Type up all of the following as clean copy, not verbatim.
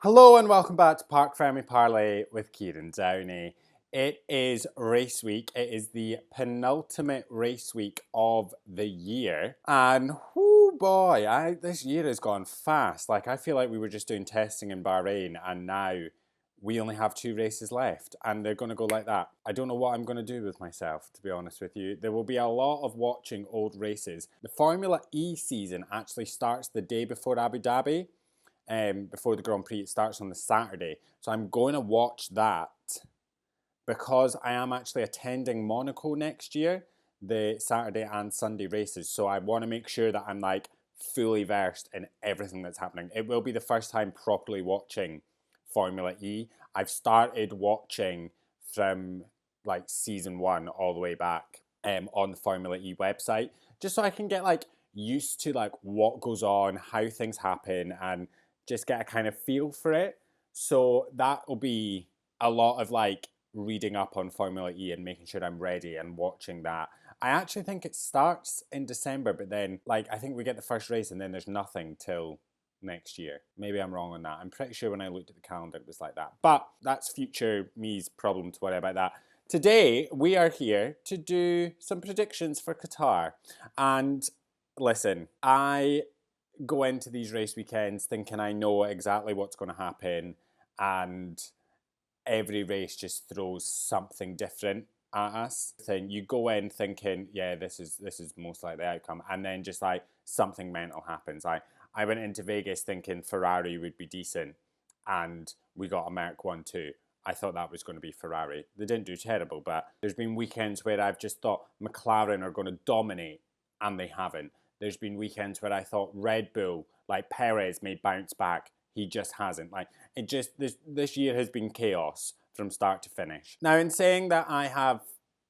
Hello and welcome back to Parc Fermé Parlay with Kieran Downey. It is race week. It is the penultimate race week of the year. And whoo boy, this year has gone fast. I feel like we were just doing testing in Bahrain and now we only have 2 races left and they're going to go like that. I don't know what I'm going to do with myself, to be honest with you. There will be a lot of watching old races. The Formula E season actually starts the day before Abu Dhabi. Before the Grand Prix. It starts on the Saturday. So I'm going to watch that because I am actually attending Monaco next year, the Saturday and Sunday races. So I want to make sure that I'm fully versed in everything that's happening. It will be the first time properly watching Formula E. I've started watching from season 1 all the way back on the Formula E website, just so I can get used to what goes on, how things happen, and just get a kind of feel for it. So that will be a lot of reading up on Formula E and making sure I'm ready and watching that. I actually think it starts in December, but then I think we get the first race and then there's nothing till next year. Maybe I'm wrong on that. I'm pretty sure when I looked at the calendar it was like that. But that's future me's problem to worry about that. Today we are here to do some predictions for Qatar. And listen, I go into these race weekends thinking I know exactly what's going to happen, and every race just throws something different at us. Then you go in thinking, yeah, this is most likely the outcome, and then just something mental happens. I went into Vegas thinking Ferrari would be decent, and we got a Merc 1-2. I thought that was going to be Ferrari. They didn't do terrible, but there's been weekends where I've just thought McLaren are going to dominate, and they haven't. There's been weekends where I thought Red Bull, Perez, may bounce back. He just hasn't. This year has been chaos from start to finish. Now, in saying that, I have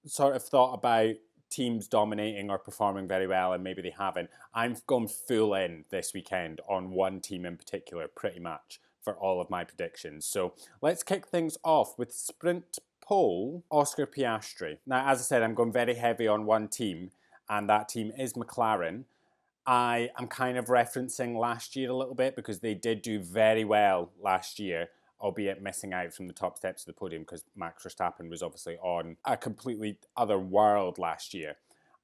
sort of thought about teams dominating or performing very well, and maybe they haven't. I'm going full in this weekend on one team in particular, pretty much, for all of my predictions. So let's kick things off with sprint pole, Oscar Piastri. Now, as I said, I'm going very heavy on one team, and that team is McLaren. I am kind of referencing last year a little bit because they did do very well last year, albeit missing out from the top steps of the podium because Max Verstappen was obviously on a completely other world last year.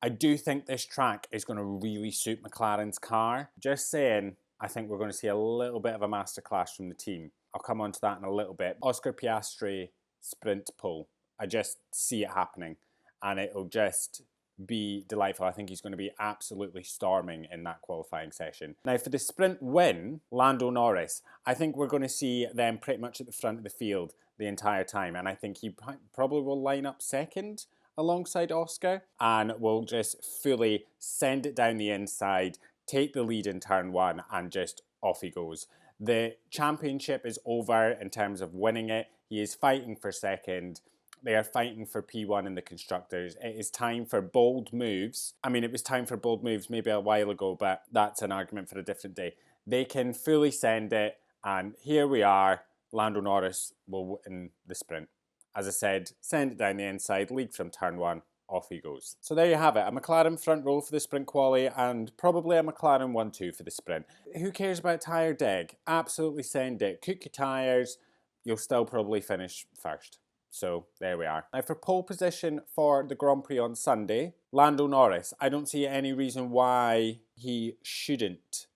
I do think this track is going to really suit McLaren's car. Just saying, I think we're going to see a little bit of a masterclass from the team. I'll come on to that in a little bit. Oscar Piastri sprint pole. I just see it happening, and it'll just be delightful. I think he's going to be absolutely storming in that qualifying session. Now, for the sprint win, Lando Norris, I think we're going to see them pretty much at the front of the field the entire time, and I think he probably will line up second alongside Oscar and will just fully send it down the inside, take the lead in turn 1, and just off he goes. The championship is over in terms of winning it. He is fighting for second. They are fighting for P1 in the Constructors. It is time for bold moves. I mean, it was time for bold moves maybe a while ago, but that's an argument for a different day. They can fully send it, and here we are. Lando Norris will win the sprint. As I said, send it down the inside, lead from turn 1, off he goes. So there you have it, a McLaren front row for the sprint quali and probably a McLaren 1-2 for the sprint. Who cares about tyre deg? Absolutely send it. Cook your tyres, you'll still probably finish first. So there we are. Now for pole position for the Grand Prix on Sunday, Lando Norris. I don't see any reason why he shouldn't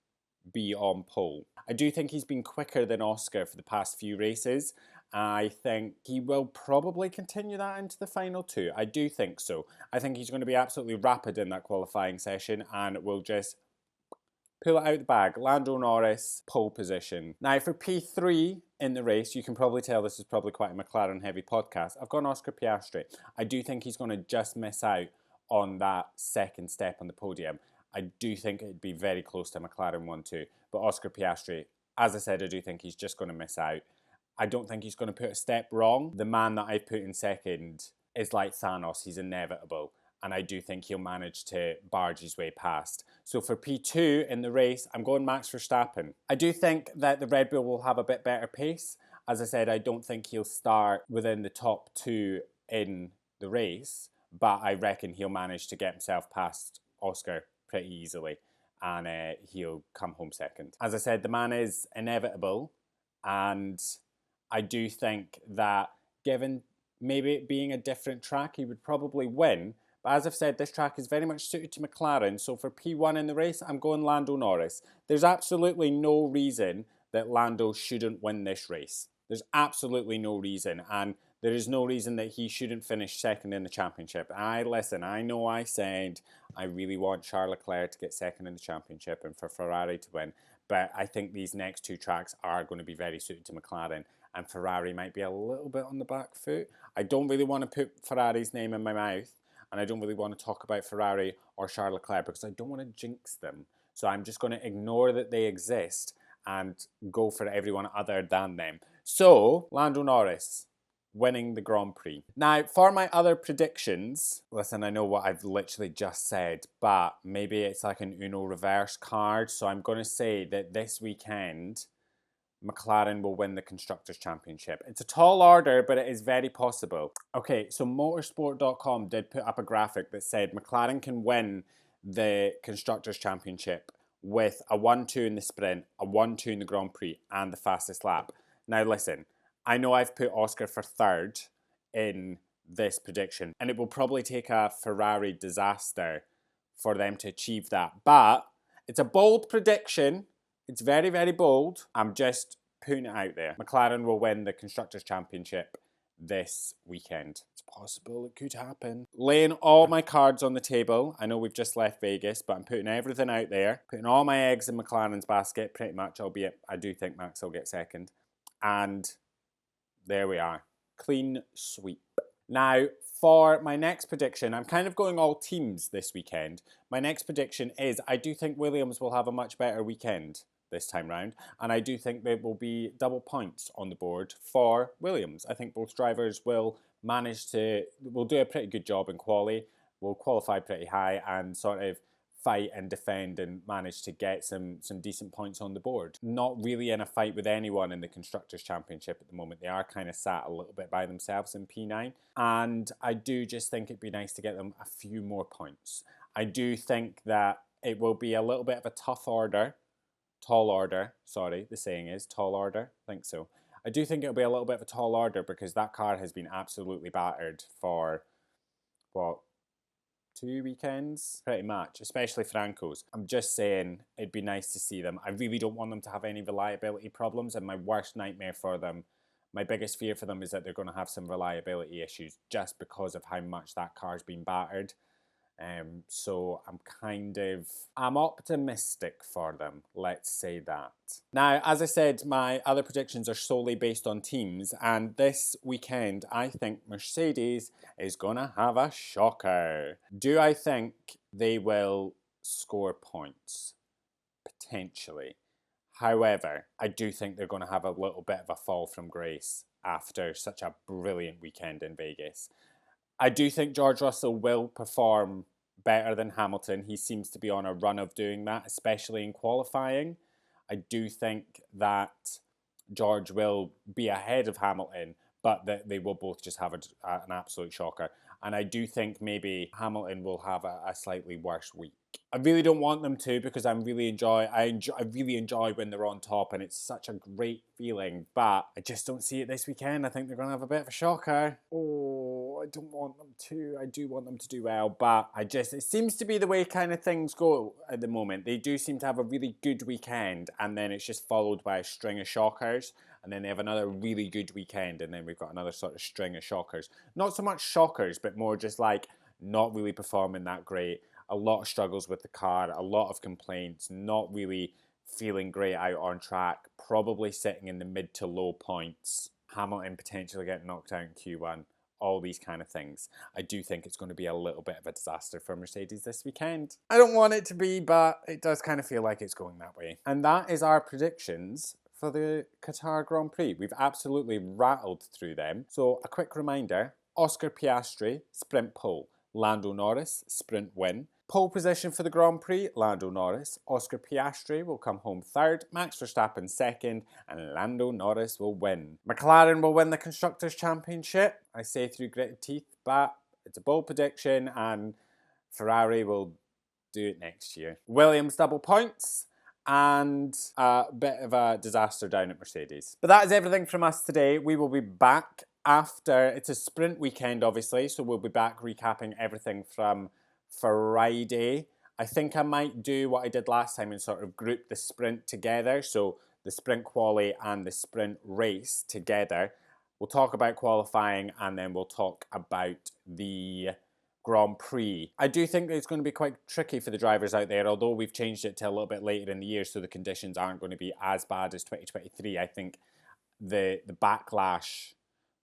be on pole. I do think he's been quicker than Oscar for the past few races. I think he will probably continue that into the final 2. I do think so. I think he's going to be absolutely rapid in that qualifying session and will just pull it out the bag. Lando Norris, pole position. Now for P3 in the race, you can probably tell this is probably quite a McLaren heavy podcast. I've gone Oscar Piastri. I do think he's going to just miss out on that second step on the podium. I do think it'd be very close to McLaren 1-2. But Oscar Piastri, as I said, I do think he's just going to miss out. I don't think he's going to put a step wrong. The man that I've put in second is like Thanos. He's inevitable. And I do think he'll manage to barge his way past. So for P2 in the race, I'm going Max Verstappen. I do think that the Red Bull will have a bit better pace. As I said, I don't think he'll start within the top 2 in the race, but I reckon he'll manage to get himself past Oscar pretty easily, and he'll come home second. As I said, the man is inevitable, And I do think that given maybe it being a different track, he would probably win. But as I've said, this track is very much suited to McLaren. So for P1 in the race, I'm going Lando Norris. There's absolutely no reason that Lando shouldn't win this race. There's absolutely no reason. And there is no reason that he shouldn't finish second in the championship. Listen, I know I said I really want Charles Leclerc to get second in the championship and for Ferrari to win. But I think these next two tracks are going to be very suited to McLaren. And Ferrari might be a little bit on the back foot. I don't really want to put Ferrari's name in my mouth. And I don't really want to talk about Ferrari or Charles Leclerc because I don't want to jinx them. So I'm just going to ignore that they exist and go for everyone other than them. So, Lando Norris winning the Grand Prix. Now, for my other predictions, listen, I know what I've literally just said, but maybe it's like an Uno reverse card. So I'm going to say that this weekend, McLaren will win the Constructors Championship. It's a tall order, but it is very possible. Okay, so motorsport.com did put up a graphic that said McLaren can win the Constructors Championship with a 1-2 in the sprint, a 1-2 in the Grand Prix, and the fastest lap. Now listen, I know I've put Oscar for third in this prediction, and it will probably take a Ferrari disaster for them to achieve that. But it's a bold prediction. It's very, very bold. I'm just putting it out there. McLaren will win the Constructors' Championship this weekend. It's possible it could happen. Laying all my cards on the table. I know we've just left Vegas, but I'm putting everything out there. Putting all my eggs in McLaren's basket, pretty much, albeit I do think Max will get second. And there we are. Clean sweep. Now, for my next prediction, I'm kind of going all teams this weekend. My next prediction is I do think Williams will have a much better weekend this time round, and I do think there will be double points on the board for Williams. I think both drivers will do a pretty good job in quali, will qualify pretty high and sort of fight and defend and manage to get some decent points on the board. Not really in a fight with anyone in the Constructors' Championship at the moment. They are kind of sat a little bit by themselves in P9. And I do just think it'd be nice to get them a few more points. I do think that it will be a little bit of a tough order. Tall order, sorry, the saying is tall order. I think so. I do think it'll be a little bit of a tall order because that car has been absolutely battered for, what, 2 weekends, pretty much, especially Franco's. I'm just saying it'd be nice to see them. I really don't want them to have any reliability problems, and my worst nightmare for them, my biggest fear for them is that they're going to have some reliability issues just because of how much that car's been battered. So I'm optimistic for them, let's say that. Now, as I said, my other predictions are solely based on teams, and this weekend, I think Mercedes is gonna have a shocker. Do I think they will score points? Potentially. However, I do think they're gonna have a little bit of a fall from grace after such a brilliant weekend in Vegas. I do think George Russell will perform better than Hamilton. He seems to be on a run of doing that, especially in qualifying. I do think that George will be ahead of Hamilton, but that they will both just have an absolute shocker. And I do think maybe Hamilton will have a slightly worse week. I really don't want them to because I really enjoy when they're on top and it's such a great feeling, but I just don't see it this weekend. I think they're going to have a bit of a shocker. Oh, I don't want them to. I do want them to do well, but it seems to be the way kind of things go at the moment. They do seem to have a really good weekend and then it's just followed by a string of shockers. And then they have another really good weekend and then we've got another sort of string of shockers. Not so much shockers, but more just like not really performing that great. A lot of struggles with the car, a lot of complaints, not really feeling great out on track, probably sitting in the mid to low points. Hamilton potentially getting knocked out in Q1, all these kind of things. I do think it's going to be a little bit of a disaster for Mercedes this weekend. I don't want it to be, but it does kind of feel like it's going that way. And that is our predictions for the Qatar Grand Prix. We've absolutely rattled through them. So a quick reminder, Oscar Piastri, sprint pole. Lando Norris, sprint win. Pole position for the Grand Prix, Lando Norris. Oscar Piastri will come home third, Max Verstappen second, and Lando Norris will win. McLaren will win the Constructors' Championship, I say through gritted teeth, but it's a bold prediction and Ferrari will do it next year. Williams double points. and a bit of a disaster down at Mercedes. But that is everything from us today. We will be back after, it's a sprint weekend obviously, so we'll be back recapping everything from Friday. I think I might do what I did last time and sort of group the sprint together, so the sprint quali and the sprint race together. We'll talk about qualifying and then we'll talk about the Grand Prix. I do think it's going to be quite tricky for the drivers out there, although we've changed it to a little bit later in the year so the conditions aren't going to be as bad as 2023. I think the backlash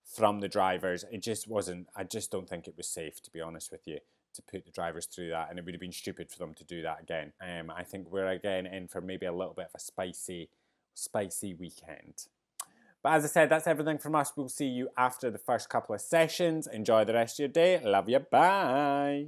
from the drivers, it just wasn't, I just don't think it was safe, to be honest with you, to put the drivers through that, and it would have been stupid for them to do that again. I think we're again in for maybe a little bit of a spicy weekend. But as I said, that's everything from us. We'll see you after the first couple of sessions. Enjoy the rest of your day. Love you. Bye.